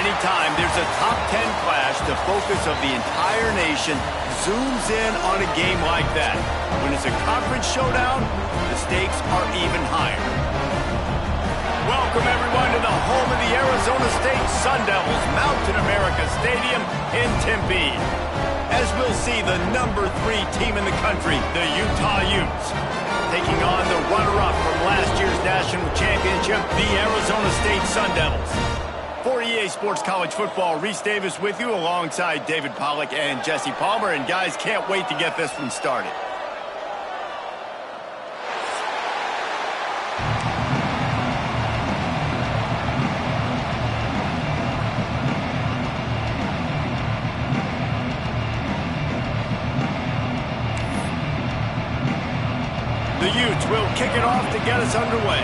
Anytime there's a top 10 clash, the focus of the entire nation zooms in on a game like that. When it's a conference showdown, the stakes are even higher. Welcome, everyone, to the home of the Arizona State Sun Devils, Mountain America Stadium in Tempe. As we'll see the #3 team in the country, the Utah Utes, taking on the runner-up from last year's national championship, the Arizona State Sun Devils. For EA Sports College Football, Reese Davis with you alongside David Pollack and Jesse Palmer. And guys, can't wait to get this one started. The Utes will kick it off to get us underway.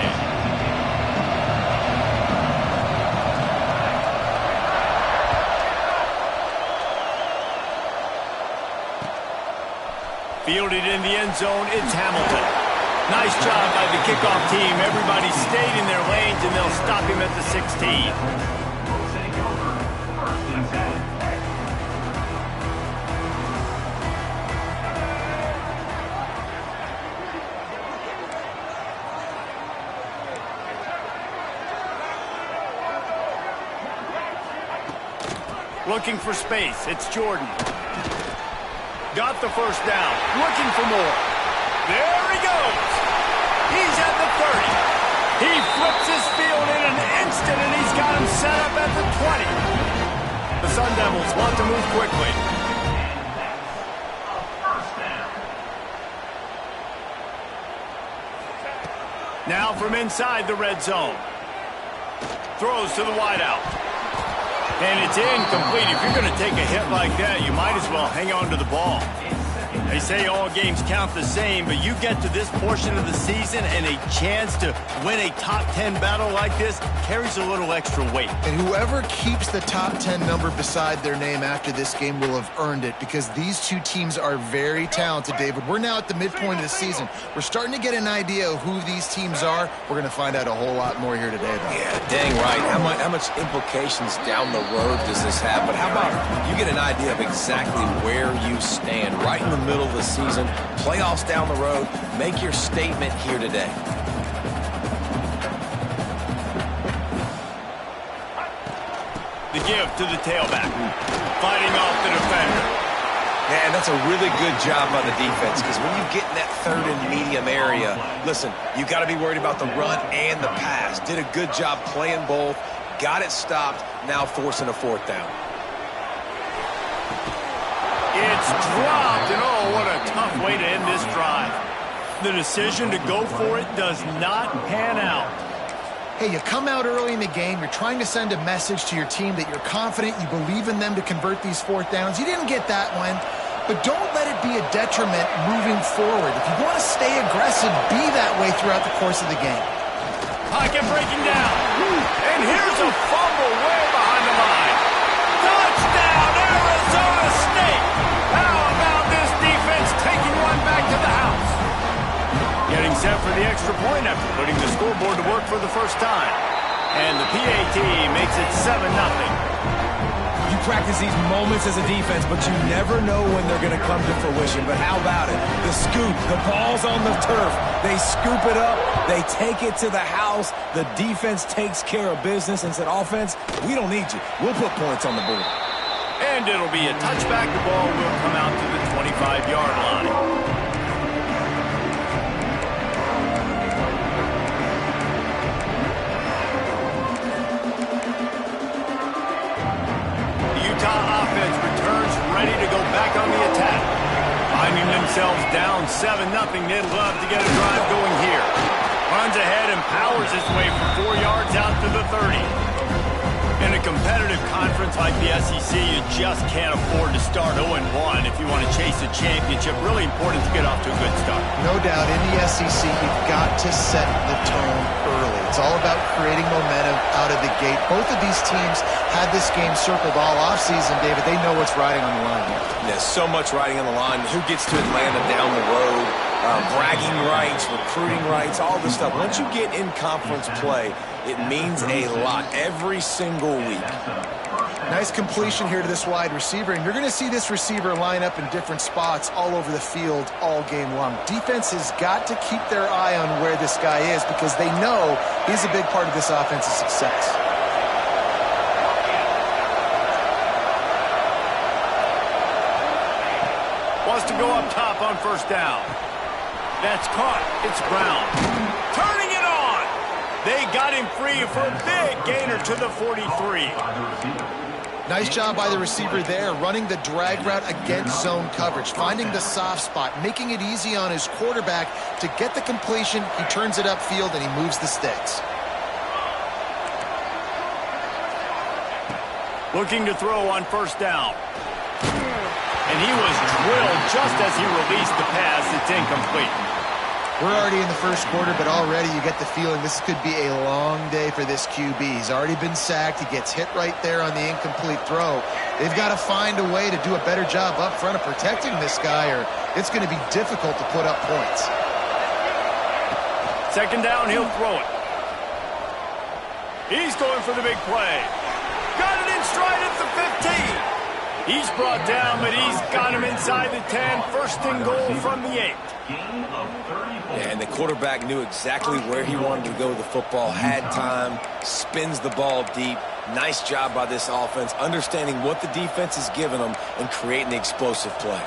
Fielded in the end zone, it's Hamilton. Nice job by the kickoff team. Everybody stayed in their lanes, and they'll stop him at the 16. Looking for space, it's Jordan. Got the first down, looking for more. There he goes. He's at the 30. He flips his field in an instant, and he's got him set up at the 20. The Sun Devils want to move quickly. Now from inside the red zone. Throws to the wideout. And it's incomplete. If you're going to take a hit like that, you might as well hang on to the ball. They say all games count the same, but you get to this portion of the season and a chance to win a top 10 battle like this carries a little extra weight. And whoever keeps the top 10 number beside their name after this game will have earned it, because these two teams are very talented, David. We're now at the midpoint of the season. We're starting to get an idea of who these teams are. We're going to find out a whole lot more here today, though. Yeah, dang right. How much implications down the road does this have? But how about you get an idea of exactly where you stand right in the middle of the season, playoffs down the road, make your statement here today. The give to the tailback, fighting off the defender. Yeah, and that's a really good job by the defense, because when you get in that third and medium area, listen, you got to be worried about the run and the pass. Did a good job playing both, got it stopped, now forcing a fourth down. It's dropped, and oh, what a tough way to end this drive. The decision to go for it does not pan out. Hey, you come out early in the game, you're trying to send a message to your team that you're confident, you believe in them to convert these fourth downs. You didn't get that one, but don't let it be a detriment moving forward. If you want to stay aggressive, be that way throughout the course of the game. Pocket breaking down, and here's a fumble way behind the line. Touchdown, Arizona State! How about this defense taking one back to the house? Getting set for the extra point after putting the scoreboard to work for the first time. And the PAT makes it 7-0. You practice these moments as a defense, but you never know when they're going to come to fruition. But how about it? The scoop, the ball's on the turf. They scoop it up, they take it to the house. The defense takes care of business and said, offense, we don't need you. We'll put points on the board. And it'll be a touchback. The ball will come out to the 25-yard line. Utah offense returns ready to go back on the attack. Finding themselves down 7-0, they'd love to get a drive going here. Runs ahead and powers his way for 4 yards out to the 30. In a competitive conference like the SEC, you just can't afford to start 0-1 if you want to chase a championship. Really important to get off to a good start. No doubt, in the SEC, you've got to set the tone early. It's all about creating momentum out of the gate. Both of these teams had this game circled all offseason, David. They know what's riding on the line here. There's so much riding on the line. Who gets to Atlanta down the road? bragging rights, recruiting rights, all this stuff. Once you get in conference play, it means a lot every single week. Nice completion here to this wide receiver, and you're going to see this receiver line up in different spots all over the field all game long. Defense has got to keep their eye on where this guy is because they know he's a big part of this offense's success. Wants to go up top on first down. That's caught. It's Brown. Turning it on. They got him free for a big gainer to the 43. Nice job by the receiver there, running the drag route against zone coverage, finding the soft spot, making it easy on his quarterback to get the completion. He turns it upfield, and he moves the sticks. Looking to throw on first down. And he was drilled just as he released the pass. It's incomplete. We're already in the first quarter, but already you get the feeling this could be a long day for this QB. He's already been sacked. He gets hit right there on the incomplete throw. They've got to find a way to do a better job up front of protecting this guy, or it's going to be difficult to put up points. Second down, he'll throw it. He's going for the big play. Got it in stride at the 15. He's brought down, but he's got him inside the 10. First and goal from the 8. Yeah, and the quarterback knew exactly where he wanted to go with the football, had time, spins the ball deep. Nice job by this offense, understanding what the defense is giving them and creating the explosive play.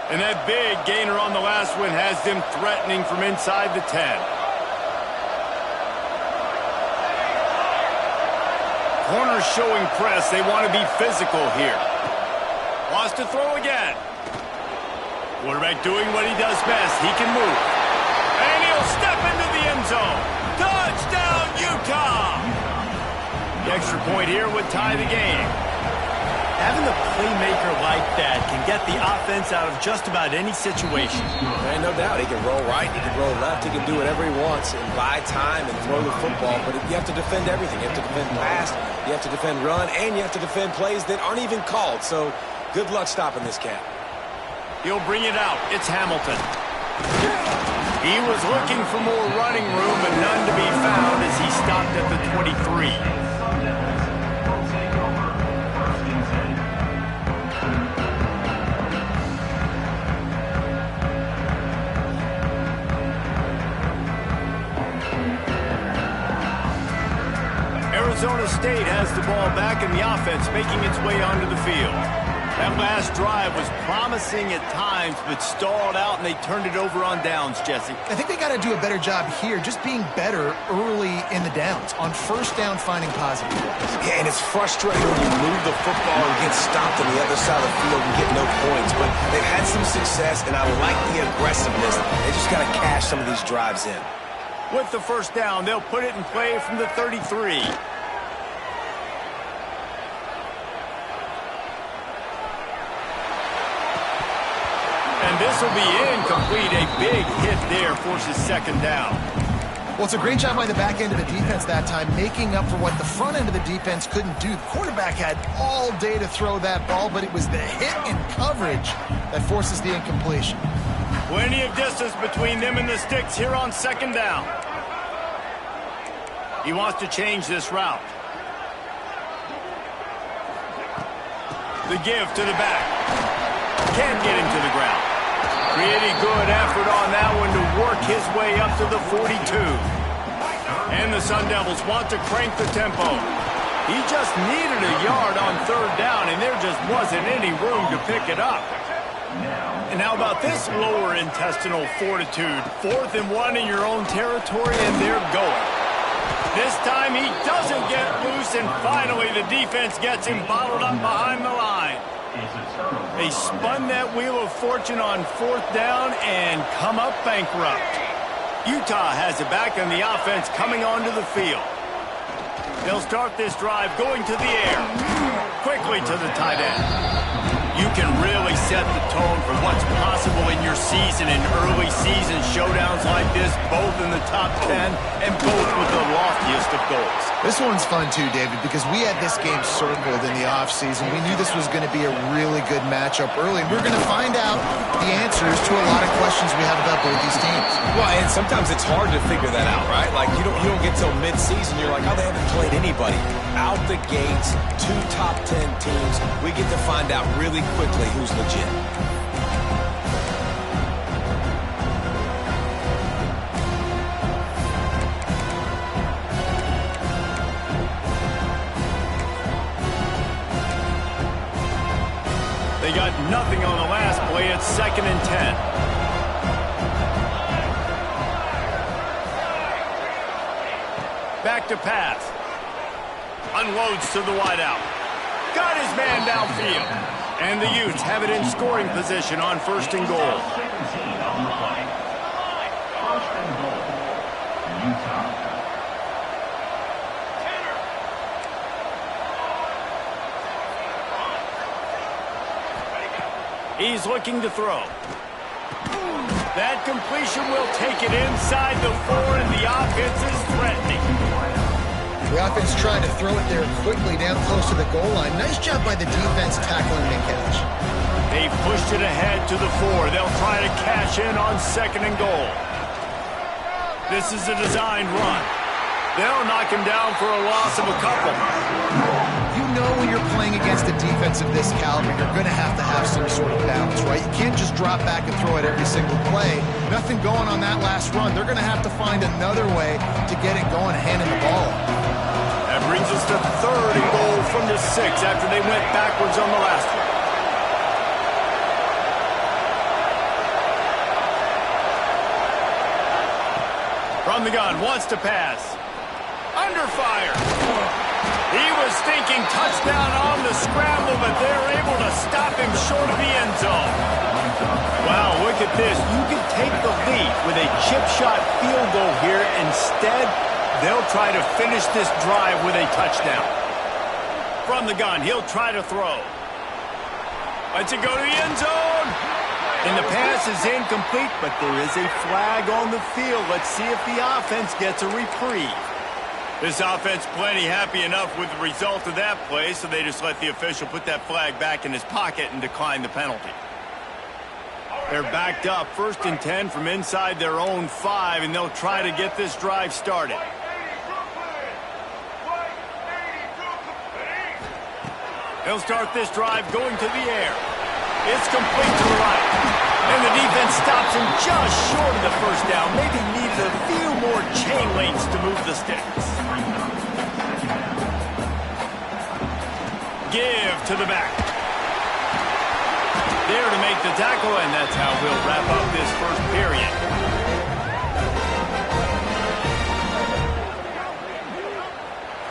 And that big gainer on the last one has them threatening from inside the 10. Corners showing press. They want to be physical here. Wants to throw again. Quarterback doing what he does best. He can move. And he'll step into the end zone. Touchdown, Utah! The extra point here would tie the game. Having a playmaker like that can get the offense out of just about any situation. And no doubt, he can roll right, he can roll left, he can do whatever he wants and buy time and throw the football, but you have to defend everything. You have to defend pass, you have to defend run, and you have to defend plays that aren't even called. So good luck stopping this cat. He'll bring it out. It's Hamilton. He was looking for more running room, but none to be found as he stopped at the 23. Arizona State has the ball back in the offense, making its way onto the field. That last drive was promising at times, but stalled out, and they turned it over on downs, Jesse. I think they got to do a better job here, just being better early in the downs. On first down, finding positive plays. Yeah, and it's frustrating when you move the football and get stopped on the other side of the field and get no points. But they've had some success, and I like the aggressiveness. They just got to cash some of these drives in. With the first down, they'll put it in play from the 33. And this will be incomplete. A big hit there forces second down. Well, it's a great job by the back end of the defense that time, making up for what the front end of the defense couldn't do. The quarterback had all day to throw that ball, but it was the hit in coverage that forces the incompletion. Plenty of distance between them and the sticks here on second down. He wants to change this route. The give to the back. Can't get him to the ground. Pretty good effort on that one to work his way up to the 42. And the Sun Devils want to crank the tempo. He just needed a yard on third down, and there just wasn't any room to pick it up. And how about this lower intestinal fortitude? 4th and 1 in your own territory, and they're going. This time he doesn't get loose, and finally the defense gets him bottled up behind the line. They spun that wheel of fortune on 4th down and come up bankrupt. Utah has it back on the offense coming onto the field. They'll start this drive going to the air. Quickly to the tight end. You can really set the tone for what's possible in your season in early season showdowns like this, both in the top 10 and both with the loftiest of goals. This one's fun too, David, because we had this game circled in the offseason. We knew this was going to be a really good matchup early. We're going to find out the answers to a lot of questions we have about both these teams. Well, and sometimes it's hard to figure that out, right? Like, you don't get till mid-season, you're like, oh, they haven't played anybody. Out the gates, 2 top 10 teams. We get to find out really quickly who's legit. They got nothing on the last play. It's 2nd and 10. Back to pass. Unloads to the wideout. Got his man downfield. And the Utes have it in scoring position on 1st and goal. He's looking to throw. That completion will take it inside the 4, and the offense is threatening. The offense trying to throw it there quickly down close to the goal line. Nice job by the defense tackling Ncaa. They pushed it ahead to the 4. They'll try to cash in on 2nd and goal. This is a designed run. They'll knock him down for a loss of a couple. You know when you're playing against a defense of this caliber, you're going to have some sort of balance, right? You can't just drop back and throw it every single play. Nothing going on that last run. They're going to have to find another way to get it going, handing the ball off. That brings us to 3rd and goal from the 6 after they went backwards on the last one. From the gun, wants to pass. Under fire. He was thinking touchdown on the scramble, but they're able to stop him short of the end zone. Wow, look at this. You can take the lead with a chip shot field goal here. Instead, they'll try to finish this drive with a touchdown. From the gun, he'll try to throw. Lets it go to the end zone. And the pass is incomplete, but there is a flag on the field. Let's see if the offense gets a reprieve. This offense plenty happy enough with the result of that play, so they just let the official put that flag back in his pocket and decline the penalty. They're backed up, 1st and 10 from inside their own 5, and they'll try to get this drive started. They'll start this drive going to the air. It's complete to the right. And the defense stops him just short of the 1st down. Maybe needed a few more chain links to move the sticks. Give to the back. There to make the tackle, and that's how we'll wrap up this 1st period.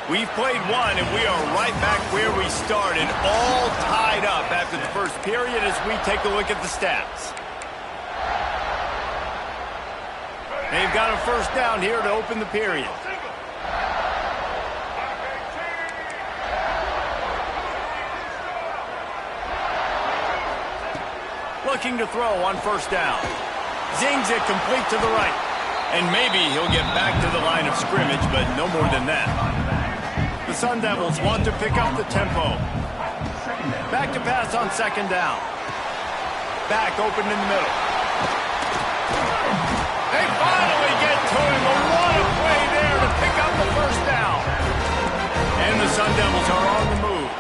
We've played one, and we are right back where we started, all tied up after the 1st period as we take a look at the stats. They've got a 1st down here to open the period. Looking to throw on 1st down. Zings it complete to the right. And maybe he'll get back to the line of scrimmage, but no more than that. The Sun Devils want to pick up the tempo. Back to pass on 2nd down. Back open in the middle. They finally get to him. But what a play there to pick up the 1st down. And the Sun Devils are on the move.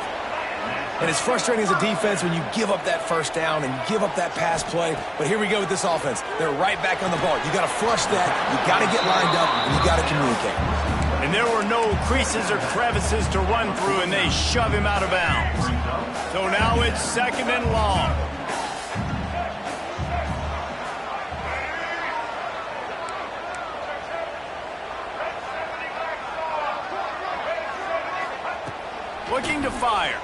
And it's frustrating as a defense when you give up that 1st down and you give up that pass play. But here we go with this offense. They're right back on the ball. You got to flush that. You got to get lined up, and you got to communicate. And there were no creases or crevices to run through, and they shove him out of bounds. So now it's 2nd and long. Looking to fire.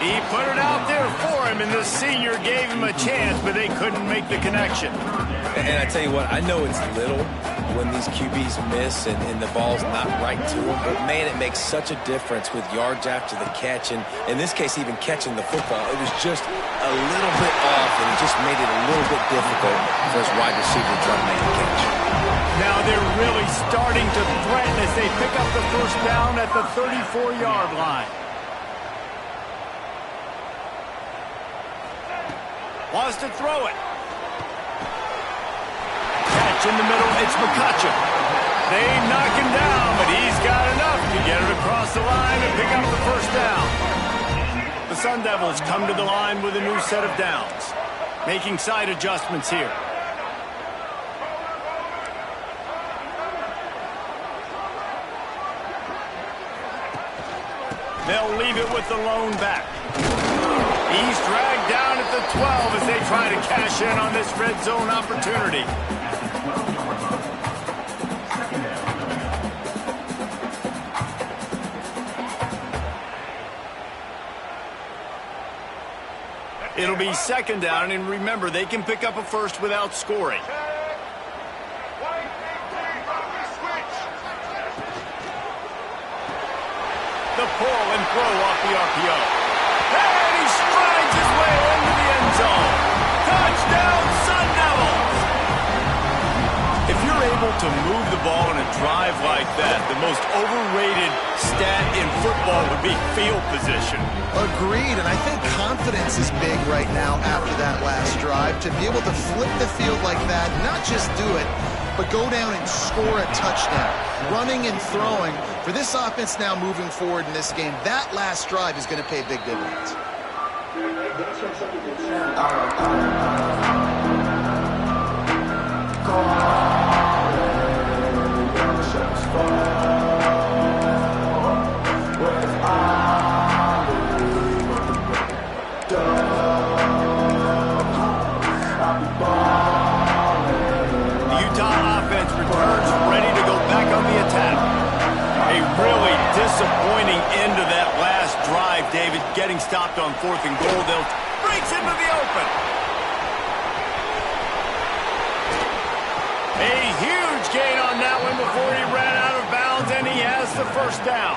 He put it out there for him, and the senior gave him a chance, but they couldn't make the connection. And I tell you what, I know it's little when these QBs miss and the ball's not right to them, but man, it makes such a difference with yards after the catch, and in this case, even catching the football. It was just a little bit off, and it just made it a little bit difficult for his wide receiver to try to make the catch. Now they're really starting to threaten as they pick up the first down at the 34-yard line. Wants to throw it. Catch in the middle, it's McCutcheon. They knock him down, but he's got enough to get it across the line and pick up the first down. The Sun Devils come to the line with a new set of downs, making side adjustments here. They'll leave it with the lone back. He's dragged down at the 12 as they try to cash in on this red zone opportunity. It'll be second down, and remember, they can pick up a first without scoring. The pull and throw off the RPO. And he strides his way into the end zone. Touchdown, Sun Devils! If you're able to move the ball in a drive like that, the most overrated stat in football would be field position. Agreed, and I think confidence is big right now after that last drive. To be able to flip the field like that, not just do it, but go down and score a touchdown. Running and throwing. For this offense now moving forward in this game, that last drive is going to pay big dividends. Disappointing end to that last drive, David. Getting stopped on 4th and goal. They'll breaks into the open. A huge gain on that one before he ran out of bounds, and he has the first down.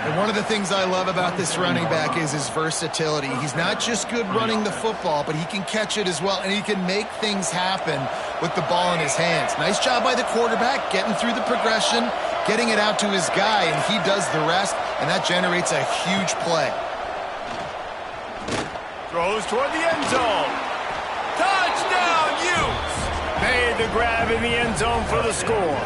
And one of the things I love about this running back is his versatility. He's not just good running the football, but he can catch it as well, and he can make things happen with the ball in his hands. Nice job by the quarterback, getting through the progression, getting it out to his guy, and he does the rest, and that generates a huge play. Throws toward the end zone. Touchdown, Utes! Made the grab in the end zone for the score.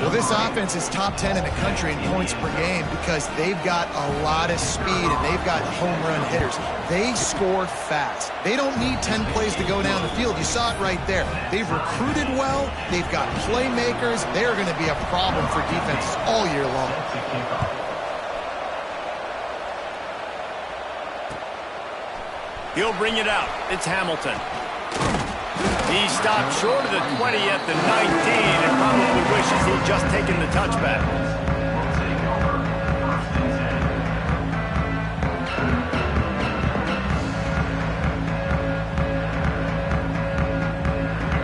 Well, this offense is top 10 in the country in points per game because they've got a lot of speed and they've got home run hitters. They score fast. They don't need 10 plays to go down the field. You saw it right there. They've recruited well. They've got playmakers. They're going to be a problem for defenses all year long. He'll bring it out. It's Hamilton. He stopped short of the 20 at the 19 and probably wishes he'd just taken the touchback.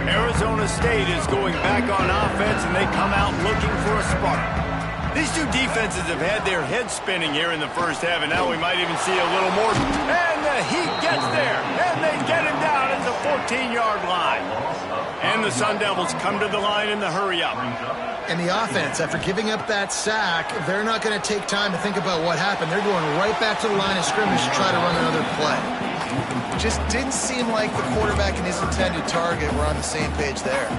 Arizona State is going back on offense, and they come out looking for a spark. These two defenses have had their heads spinning here in the first half, and now we might even see a little more. And the Heat gets there, and they get him down at the 14-yard line. And the Sun Devils come to the line in the hurry-up. And the offense, after giving up that sack, they're not going to take time to think about what happened. They're going right back to the line of scrimmage to try to run another play. Just didn't seem like the quarterback and his intended target were on the same page there.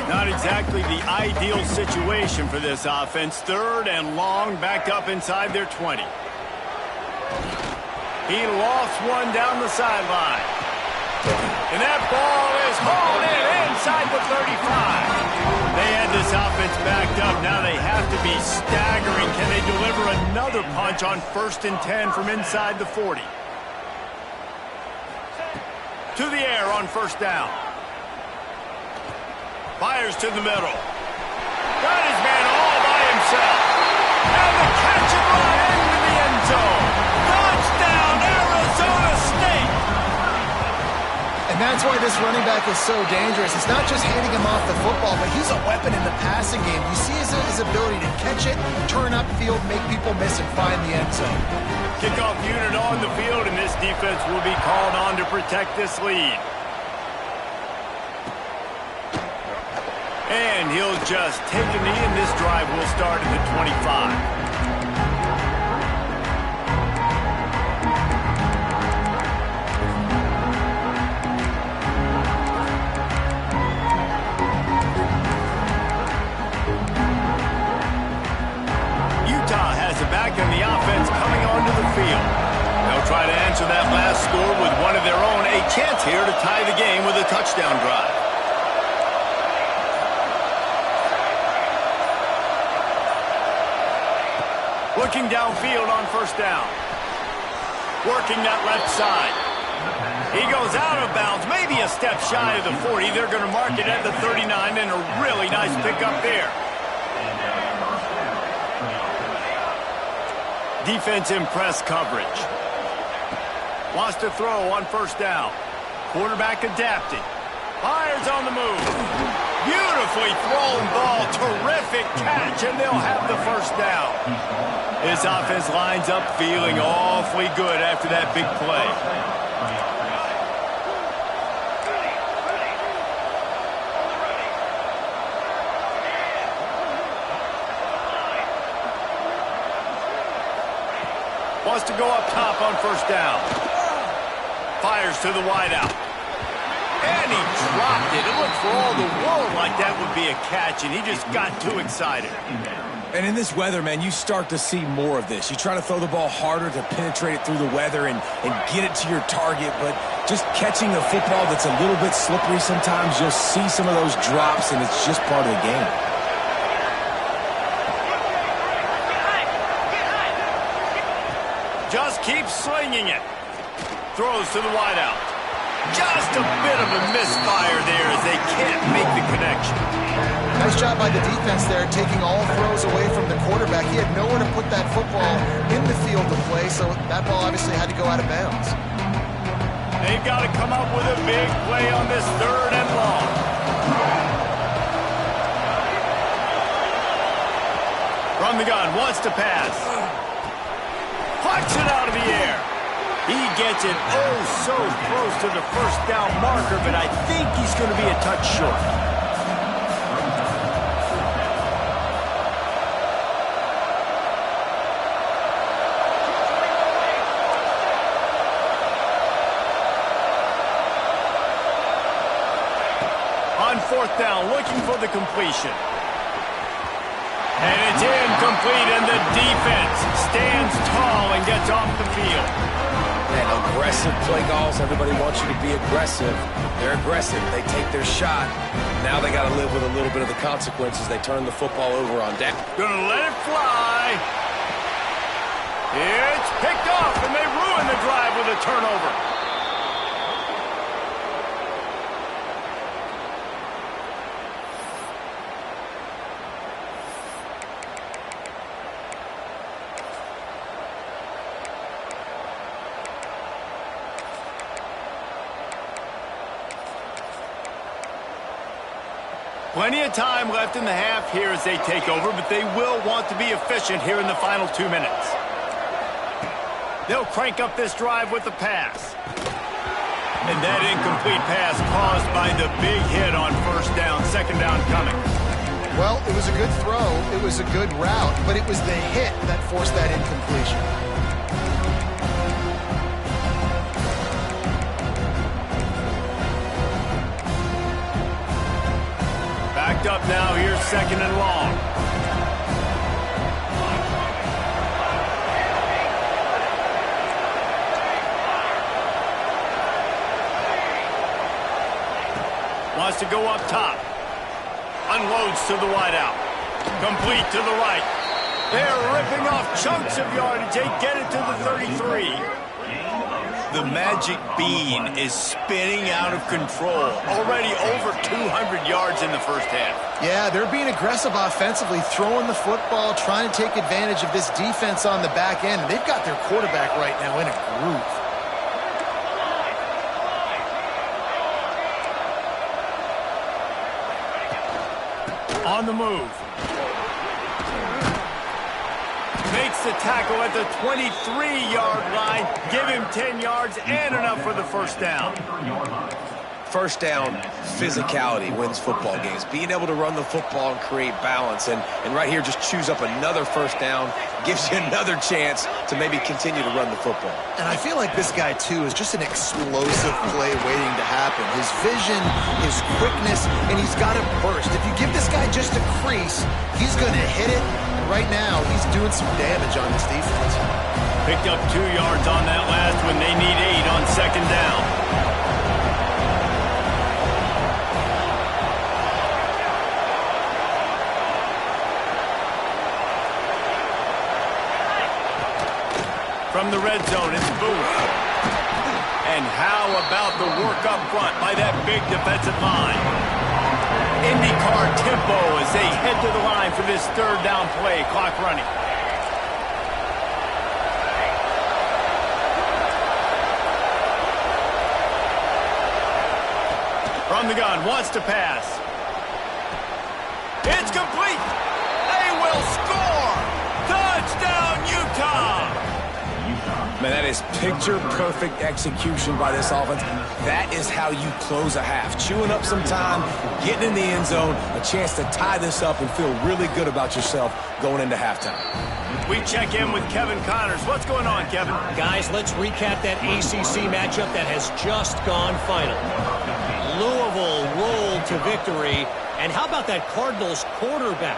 Not exactly the ideal situation for this offense. 3rd and long, backed up inside their 20. He lost one down the sideline. And that ball is hauled in inside the 35. They had this offense backed up. Now they have to be staggering. Can they deliver another punch on 1st and 10 from inside the 40? To the air on 1st down. Fires to the middle. Got his man all by himself. And the catch and run into the end zone. Touchdown, Arizona State. And that's why this running back is so dangerous. It's not just handing him off the football, but he's a weapon in the passing game. You see his ability to catch it, turn upfield, make people miss, and find the end zone. Kickoff unit on the field, and this defense will be called on to protect this lead. And he'll just take a knee, and this drive will start at the 25. Back in the offense coming onto the field. They'll try to answer that last score with one of their own. A chance here to tie the game with a touchdown drive. Looking downfield on first down. Working that left side. He goes out of bounds, maybe a step shy of the 40. They're going to mark it at the 39, and a really nice pickup there. Defense in press coverage. Wants to throw on first down. Quarterback adapting. Fires on the move. Beautifully thrown ball. Terrific catch, and they'll have the first down. This offense lines up feeling awfully good after that big play. Wants to go up top on first down. Fires to the wideout. And he dropped it. It looked for all the world like that would be a catch, and he just got too excited. And in this weather, man, you start to see more of this. You try to throw the ball harder to penetrate it through the weather and get it to your target, but just catching a football that's a little bit slippery sometimes, you'll see some of those drops, and it's just part of the game. Just keeps slinging it. Throws to the wideout. Just a bit of a misfire there as they can't make the connection. Nice job by the defense there, taking all throws away from the quarterback. He had nowhere to put that football in the field to play, so that ball obviously had to go out of bounds. They've got to come up with a big play on this 3rd and long. From the gun, wants to pass. Plucks it out of the air. He gets it oh so close to the first down marker, but I think he's going to be a touch short. On 4th down, looking for the completion. And it's incomplete, and the defense stands tall and gets off the field. And aggressive play calls. Everybody wants you to be aggressive. They're aggressive. They take their shot. Now they got to live with a little bit of the consequences. They turn the football over on down. Gonna let it fly. It's picked off, and they ruin the drive with a turnover. Plenty of time left in the half here as they take over, but they will want to be efficient here in the final 2 minutes. They'll crank up this drive with the pass. And that incomplete pass caused by the big hit on first down, 2nd down coming. Well, it was a good throw. It was a good route, but it was the hit that forced that incompletion. Up now, here's 2nd and long. Wants to go up top. Unloads to the wideout. Complete to the right. They're ripping off chunks of yardage. They get it to the 33. The magic bean is spinning out of control. Already over 200 yards in the first half. Yeah, they're being aggressive offensively, throwing the football, trying to take advantage of this defense on the back end. They've got their quarterback right now in a groove. On the move. Makes the tackle at the 23-yard line. Give him 10 yards and enough for the first down. first down physicality wins football games. Being able to run the football and create balance. And right here, just choose up another first down. Gives you another chance to maybe continue to run the football. And I feel like this guy, too, is just an explosive play waiting to happen. His vision, his quickness, and he's got to burst. If you give this guy just a crease, he's going to hit it. And right now, he's doing some damage on this defense. Picked up 2 yards on that last one. They need 8 on second down. From the red zone, it's Booth. And how about the work up front by that big defensive line? IndyCar tempo as they head to the line for this third down play. Clock running. From the gun, wants to pass. It's complete. They will score. Touchdown, Utah. Man, that is picture-perfect execution by this offense. That is how you close a half. Chewing up some time, getting in the end zone, a chance to tie this up and feel really good about yourself going into halftime. We check in with Kevin Connors. What's going on, Kevin? Guys, let's recap that ACC matchup that has just gone final. Louisville rolled to victory. And how about that Cardinals quarterback?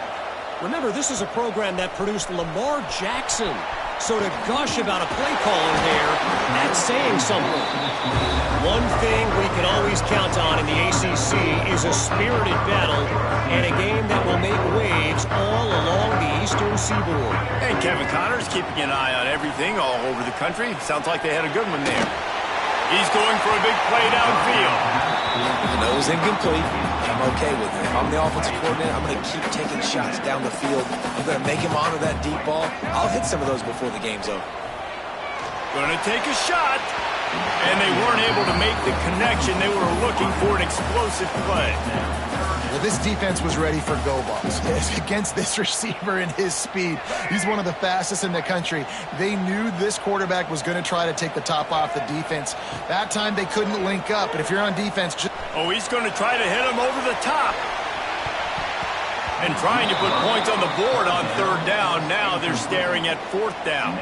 Remember, this is a program that produced Lamar Jackson. So to gush about a play caller there, that's saying something. One thing we can always count on in the ACC is a spirited battle and a game that will make waves all along the Eastern Seaboard. And Kevin Connors keeping an eye on everything all over the country. Sounds like they had a good one there. He's going for a big play downfield. The nose incomplete. I'm okay with it. If I'm the offensive coordinator, I'm going to keep taking shots down the field. I'm going to make him honor that deep ball. I'll hit some of those before the game's over. Going to take a shot. And they weren't able to make the connection. They were looking for an explosive play. Well, this defense was ready for go balls against this receiver and his speed. He's one of the fastest in the country. They knew this quarterback was going to try to take the top off the defense. That time they couldn't link up. But if you're on defense, he's going to try to hit him over the top. And trying to put points on the board on third down. Now they're staring at fourth down.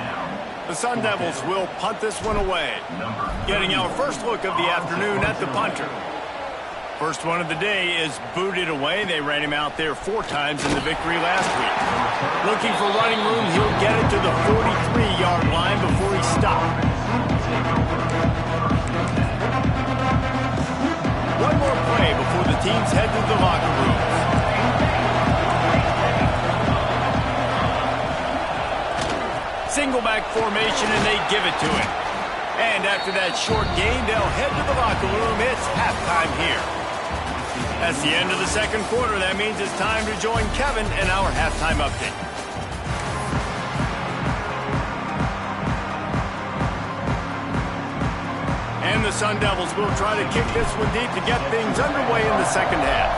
The Sun Devils will punt this one away. Getting our first look of the afternoon at the punter. First one of the day is booted away. They ran him out there 4 times in the victory last week. Looking for running room. He'll get it to the 43-yard line before he stopped. One more play before the teams head to the locker room. Single back formation, and they give it to him. And after that short gain, they'll head to the locker room. It's halftime here. That's the end of the second quarter. That means it's time to join Kevin in our halftime update. And the Sun Devils will try to kick this one deep to get things underway in the second half.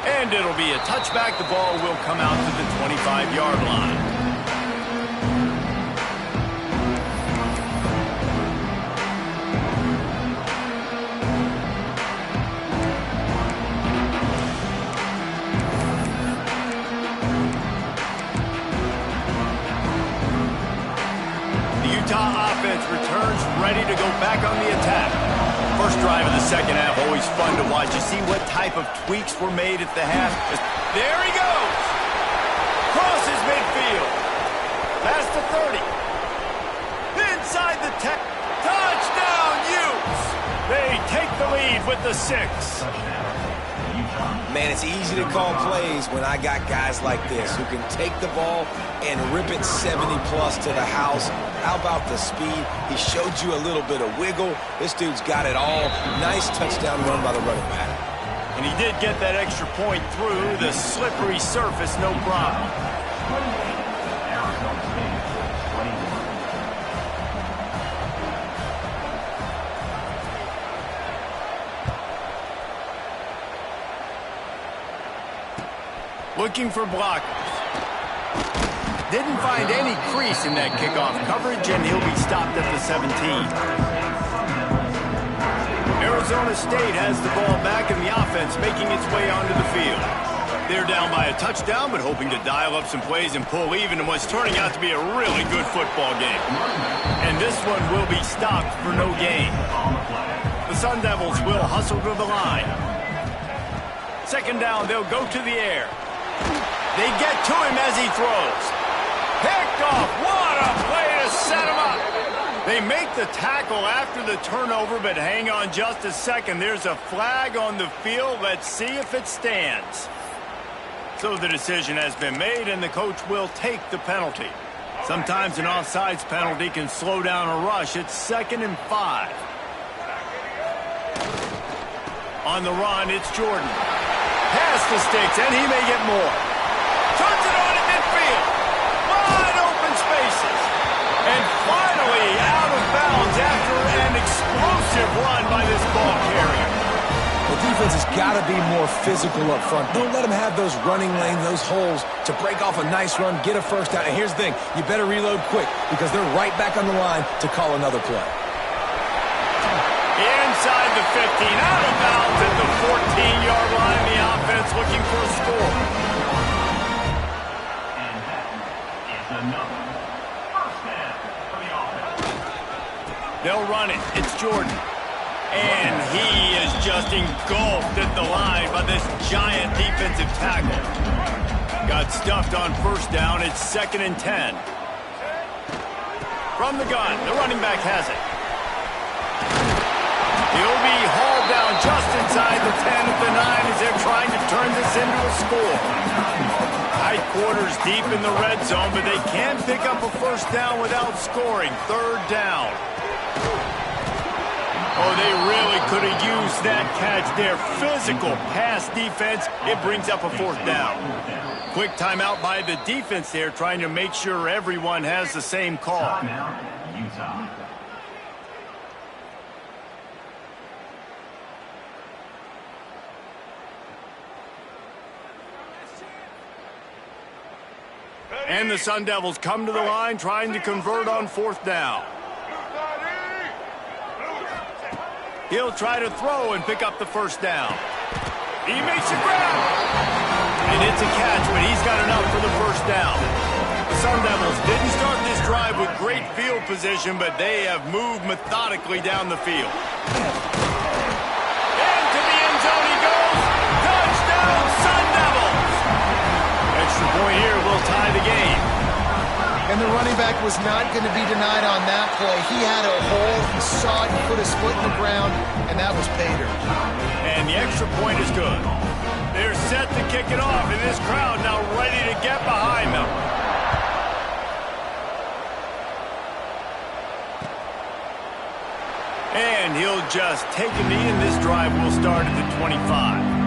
And it'll be a touchback. The ball will come out to the 25-yard line. Offense returns ready to go back on the attack. First drive of the second half, always fun to watch. You see what type of tweaks were made at the half. There he goes. Crosses midfield. Past the 30. Inside the 10. Touchdown, Utes. They take the lead with the 6. Man, it's easy to call plays when I got guys like this who can take the ball and rip it 70-plus to the house. How about the speed? He showed you a little bit of wiggle. This dude's got it all. Nice touchdown run by the running back. And he did get that extra point through the slippery surface, no problem. Looking for blockers. didn't find any crease in that kickoff coverage, and he'll be stopped at the 17. Arizona State has the ball back, and the offense making its way onto the field. They're down by a touchdown, but hoping to dial up some plays and pull even in what's turning out to be a really good football game. And this one will be stopped for no gain. The Sun Devils will hustle to the line. Second down, they'll go to the air. They get to him as he throws. Picked off. What a play to set him up. They make the tackle after the turnover, but hang on just a second. There's a flag on the field. Let's see if it stands. So the decision has been made, and the coach will take the penalty. Sometimes an offsides penalty can slow down a rush. It's 2nd and 5. On the run, it's Jordan. Past the sticks, and he may get more. Turns it on at midfield. Wide open spaces. And finally out of bounds after an explosive run by this ball carrier. The defense has got to be more physical up front. Don't let them have those running lanes, those holes to break off a nice run, get a first down. And here's the thing, you better reload quick because they're right back on the line to call another play. Inside the 15, out of bounds at the 14-yard line. The offense looking for a score. And that is another first down for the offense. They'll run it. It's Jordan. And he is just engulfed at the line by this giant defensive tackle. Got stuffed on first down. It's 2nd and 10. From the gun, the running back has it. He'll be hauled down just inside the 10 at the 9 as they're trying to turn this into a score. Tight quarters deep in the red zone, but they can pick up a first down without scoring. 3rd down. Oh, they really could have used that catch there. Physical pass defense. It brings up a 4th down. Quick timeout by the defense there, trying to make sure everyone has the same call. Timeout, Utah. And the Sun Devils come to the line trying to convert on 4th down. He'll try to throw and pick up the first down. He makes a grab. And it's a catch when he's got enough for the first down. The Sun Devils didn't start this drive with great field position, but they have moved methodically down the field. Into the end zone he goes. Touchdown, Sun Devils. Extra point here will tie the game. And the running back was not going to be denied on that play. He had a hole, he saw it, he put his foot in the ground, and that was pay dirt. And the extra point is good. They're set to kick it off, and this crowd now ready to get behind them. And he'll just take a knee, and this drive will start at the 25.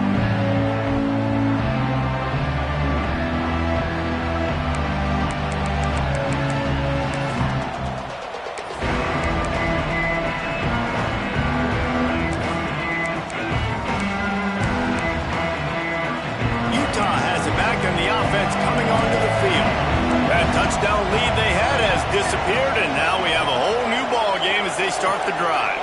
Touchdown lead they had has disappeared, and now we have a whole new ball game as they start the drive.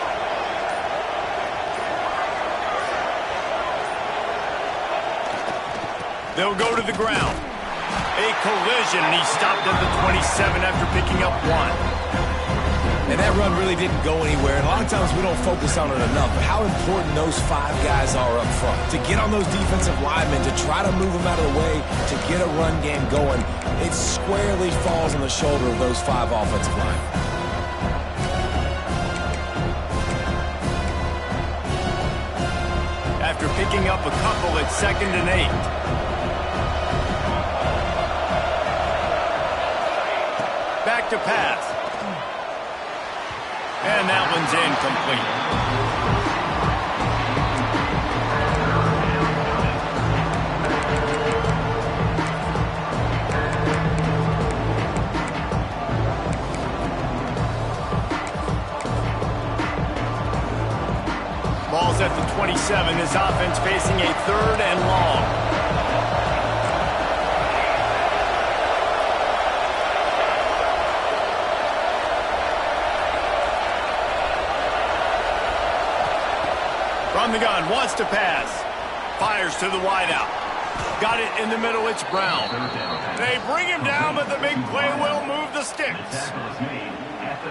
They'll go to the ground. A collision, and he stopped at the 27 after picking up 1. And that run really didn't go anywhere. And a lot of times we don't focus on it enough. But how important those 5 guys are up front. To get on those defensive linemen, to try to move them out of the way, to get a run game going, it squarely falls on the shoulder of those 5 offensive linemen. After picking up a couple, it's 2nd and 8. Back to pass. And that one's incomplete. Ball's at the 27. This offense facing a 3rd and long. From the gun, wants to pass. Fires to the wideout. Got it in the middle, it's Brown. They bring him down, but the big play will move the sticks.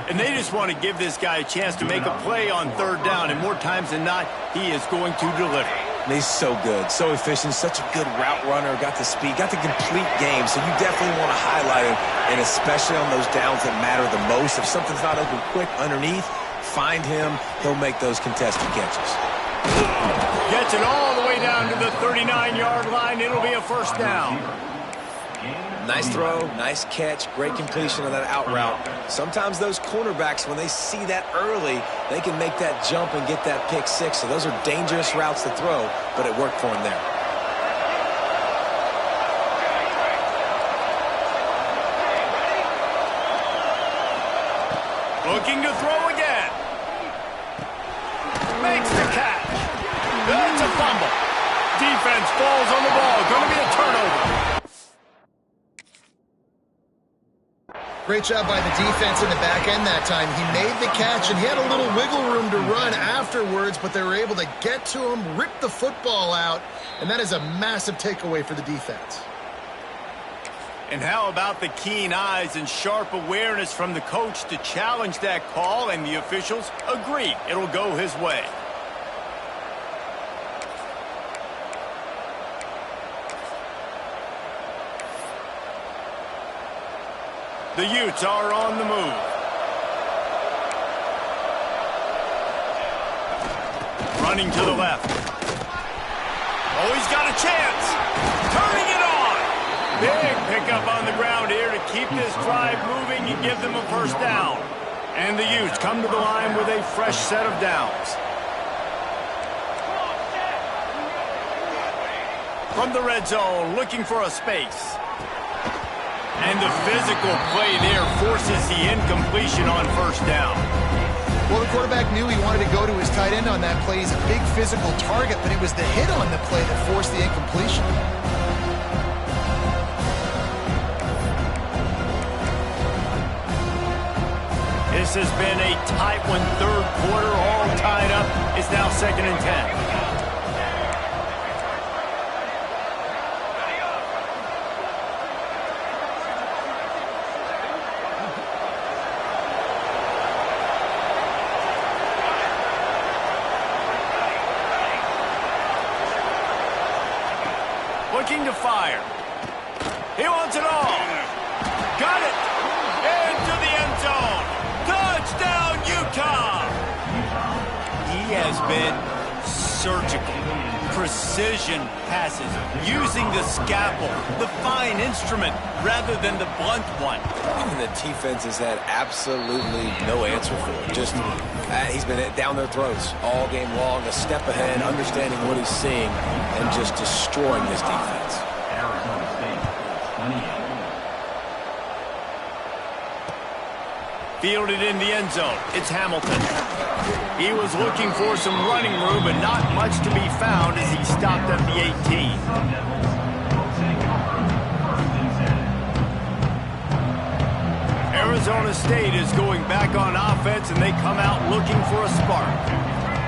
And they just want to give this guy a chance to make a play on third down, and more times than not, he is going to deliver. And he's so good, so efficient, such a good route runner, got the speed, got the complete game, so you definitely want to highlight him, and especially on those downs that matter the most. If something's not open quick underneath, find him, he'll make those contested catches. Gets it all the way down to the 39-yard line. It'll be a first down. Nice throw, nice catch, great completion of that out route. Sometimes those cornerbacks, when they see that early, they can make that jump and get that pick six. So those are dangerous routes to throw, but it worked for him there. Looking to throw again. Makes the catch. It's a fumble. Defense falls on the ball. Going to be a turnover. Great job by the defense in the back end that time. He made the catch, and he had a little wiggle room to run afterwards, but they were able to get to him, rip the football out, and that is a massive takeaway for the defense. And how about the keen eyes and sharp awareness from the coach to challenge that call, and the officials agree it'll go his way. The Utes are on the move. Running to the left. Oh, he's got a chance. Turning it on. Big pickup on the ground here to keep this drive moving and give them a first down. And the Utes come to the line with a fresh set of downs. From the red zone, looking for a space. And the physical play there forces the incompletion on first down. Well, the quarterback knew he wanted to go to his tight end on that play. He's a big physical target, but it was the hit on the play that forced the incompletion. This has been a tight one, third quarter, all tied up. It's now 2nd and 10. Looking to fire. He wants it all. Got it. Into the end zone. Touchdown, Utah. He has been surgical. Precision passes. Using the scalpel, the fine instrument, rather than the blunt one. And the defense has had absolutely no answer for it. Just, he's been down their throats all game long, a step ahead, understanding what he's seeing, and just destroying this defense. Arizona State, 28. Fielded in the end zone. It's Hamilton. He was looking for some running room, but not much to be found as he stopped at the 18. Arizona State is going back on offense, and they come out looking for a spark.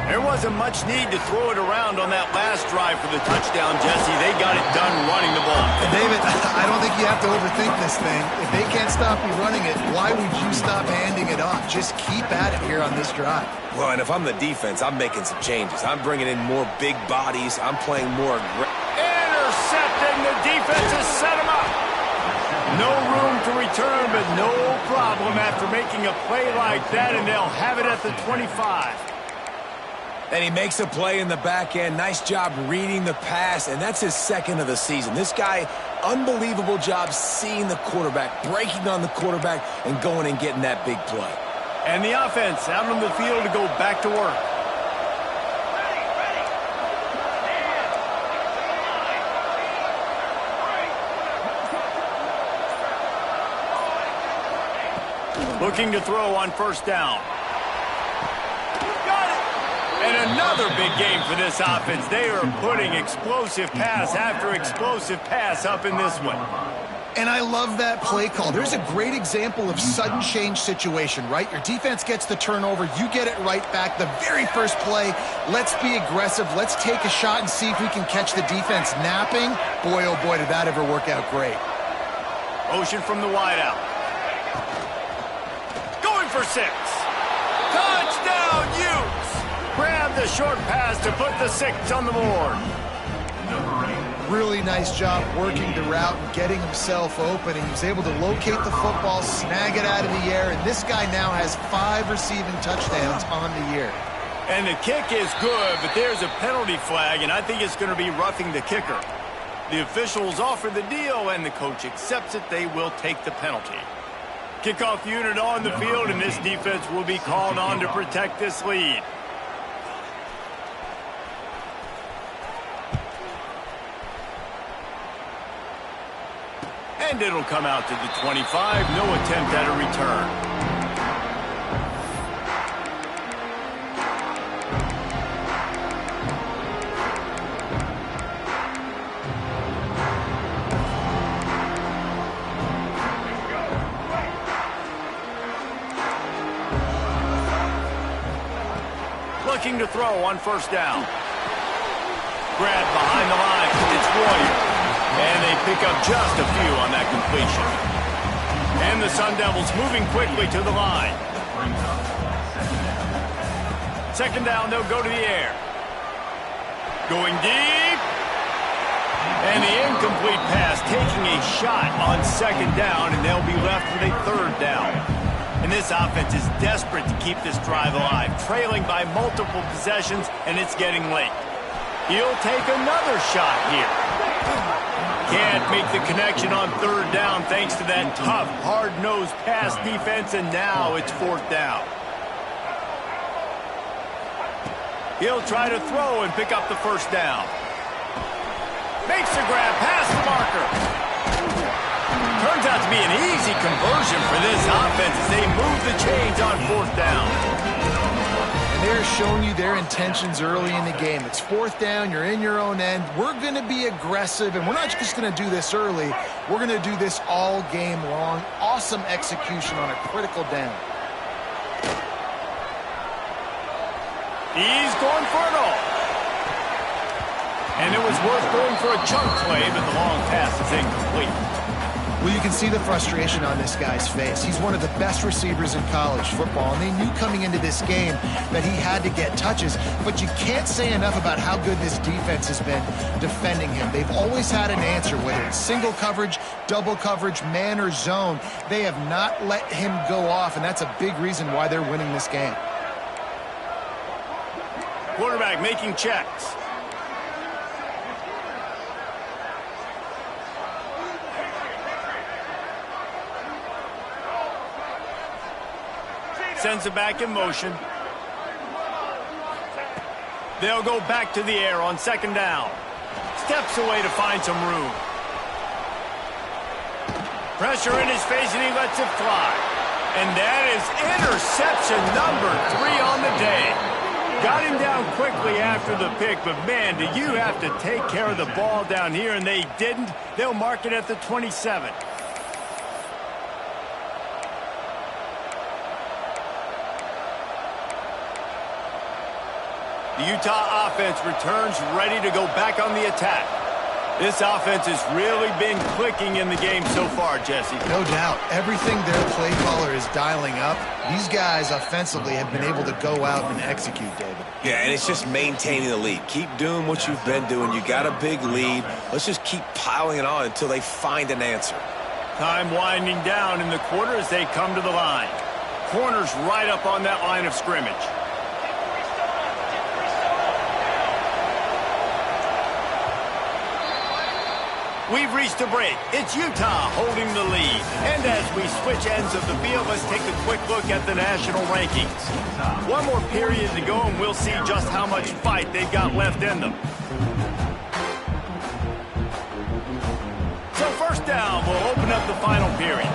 There wasn't much need to throw it around on that last drive for the touchdown, Jesse. They got it done running the ball. And David, I don't think you have to overthink this thing. If they can't stop you running it, why would you stop handing it off? Just keep at it here on this drive. Well, and if I'm the defense, I'm making some changes. I'm bringing in more big bodies. I'm playing more aggressive. Intercepting. The defense has set him up. No room to return, but no problem after making a play like that, and they'll have it at the 25. And he makes a play in the back end. Nice job reading the pass, and that's his second of the season. This guy, unbelievable job seeing the quarterback, breaking on the quarterback, and going and getting that big play. And the offense out on the field to go back to work. Looking to throw on first down. Got it! And another big game for this offense. They are putting explosive pass after explosive pass up in this one. And I love that play call. There's a great example of sudden change situation, right? Your defense gets the turnover. You get it right back. The very first play, let's be aggressive. Let's take a shot and see if we can catch the defense napping. Boy, oh boy, did that ever work out great. Motion from the wideout. Going for 6. Touchdown, Utes! Grab the short pass to put the 6 on the board. Really nice job working the route and getting himself open. And he was able to locate the football, snag it out of the air, and this guy now has 5 receiving touchdowns on the year. And the kick is good, but there's a penalty flag, and I think it's going to be roughing the kicker. The officials offer the deal, and the coach accepts it. They will take the penalty. Kickoff unit on the field, and this defense will be called on to protect this lead. And it'll come out to the 25. No attempt at a return. Looking to throw on first down. Grab behind the line. It's Warrior. And they pick up just a few on that completion. And the Sun Devils moving quickly to the line. Second down, they'll go to the air. Going deep. And the incomplete pass taking a shot on second down, and they'll be left with a third down. And this offense is desperate to keep this drive alive, trailing by multiple possessions, and it's getting late. He'll take another shot here. Can't make the connection on third down thanks to that tough, hard-nosed pass defense, and now it's fourth down. He'll try to throw and pick up the first down. Makes the grab past the marker. Turns out to be an easy conversion for this offense as they move the chains on fourth down. They're showing you their intentions early in the game. It's fourth down. You're in your own end. We're going to be aggressive, and we're not just going to do this early. We're going to do this all game long. Awesome execution on a critical down. He's going for it all. And it was worth going for a chunk play, but the long pass is incomplete. Well, you can see the frustration on this guy's face. He's one of the best receivers in college football, and they knew coming into this game that he had to get touches, but you can't say enough about how good this defense has been defending him. They've always had an answer, whether it's single coverage, double coverage, man, or zone. They have not let him go off, and that's a big reason why they're winning this game. Quarterback making checks. Sends it back in motion. They'll go back to the air on second down. Steps away to find some room. Pressure in his face, and he lets it fly. And that is interception number 3 on the day. Got him down quickly after the pick, but man, do you have to take care of the ball down here, and they didn't. They'll mark it at the 27. The Utah offense returns ready to go back on the attack. This offense has really been clicking in the game so far, Jesse. No doubt. Everything their play caller is dialing up, these guys offensively have been able to go out and execute, David. Yeah, and it's just maintaining the lead. Keep doing what you've been doing. You got a big lead. Let's just keep piling it on until they find an answer. Time winding down in the quarter as they come to the line. Corners right up on that line of scrimmage. We've reached a break. It's Utah holding the lead. And as we switch ends of the field, let's take a quick look at the national rankings. One more period to go, and we'll see just how much fight they've got left in them. So first down, we'll open up the final period.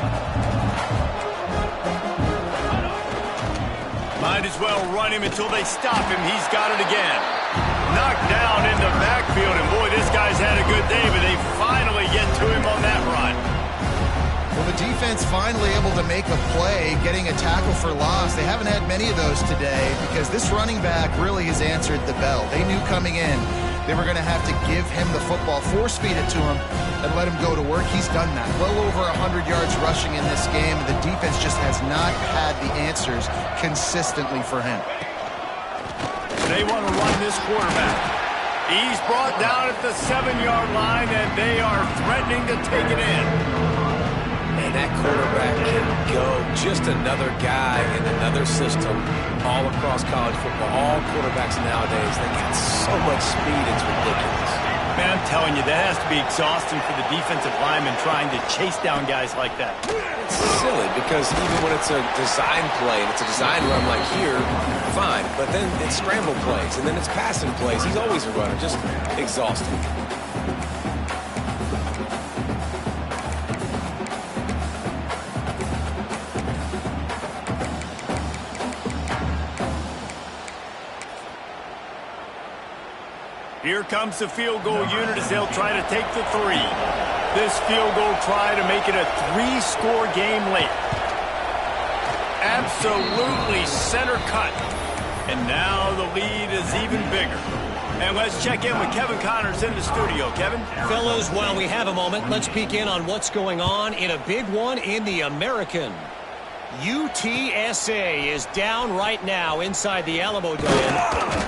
Might as well run him until they stop him. He's got it again. Knocked down in the backfield, and boy, this guy's had a good day, but they finally get to him on that run. Well, the defense finally able to make a play, getting a tackle for loss. They haven't had many of those today because this running back really has answered the bell. They knew coming in they were going to have to give him the football, force-feed it to him, and let him go to work. He's done that. Well over 100 yards rushing in this game. The defense just has not had the answers consistently for him. They want to run this quarterback. He's brought down at the 7-yard line, and they are threatening to take it in. And that quarterback can go. Just another guy in another system all across college football. All quarterbacks nowadays, they got so much speed, it's ridiculous. Man, I'm telling you, that has to be exhausting for the defensive lineman trying to chase down guys like that. It's silly because even when it's a design play and it's a design run like here, fine. But then it's scramble plays and then it's passing plays. He's always a runner. Just exhausting. Here comes the field goal unit as they'll try to take the 3. This field goal try to make it a 3-score game late. Absolutely center cut. And now the lead is even bigger. And let's check in with Kevin Connors in the studio. Kevin? Fellas, while we have a moment, let's peek in on what's going on in a big one in the American. UTSA is down right now inside the Alamo Dome,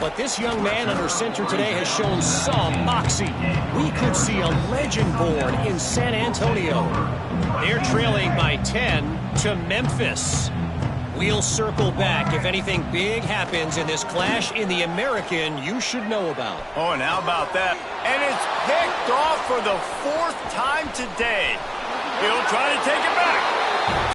but this young man under center today has shown some moxie. We could see a legend born in San Antonio. They're trailing by 10 to Memphis. We'll circle back if anything big happens in this clash in the American you should know about. Oh, and how about that? And it's picked off for the 4th time today. He'll try to take it back.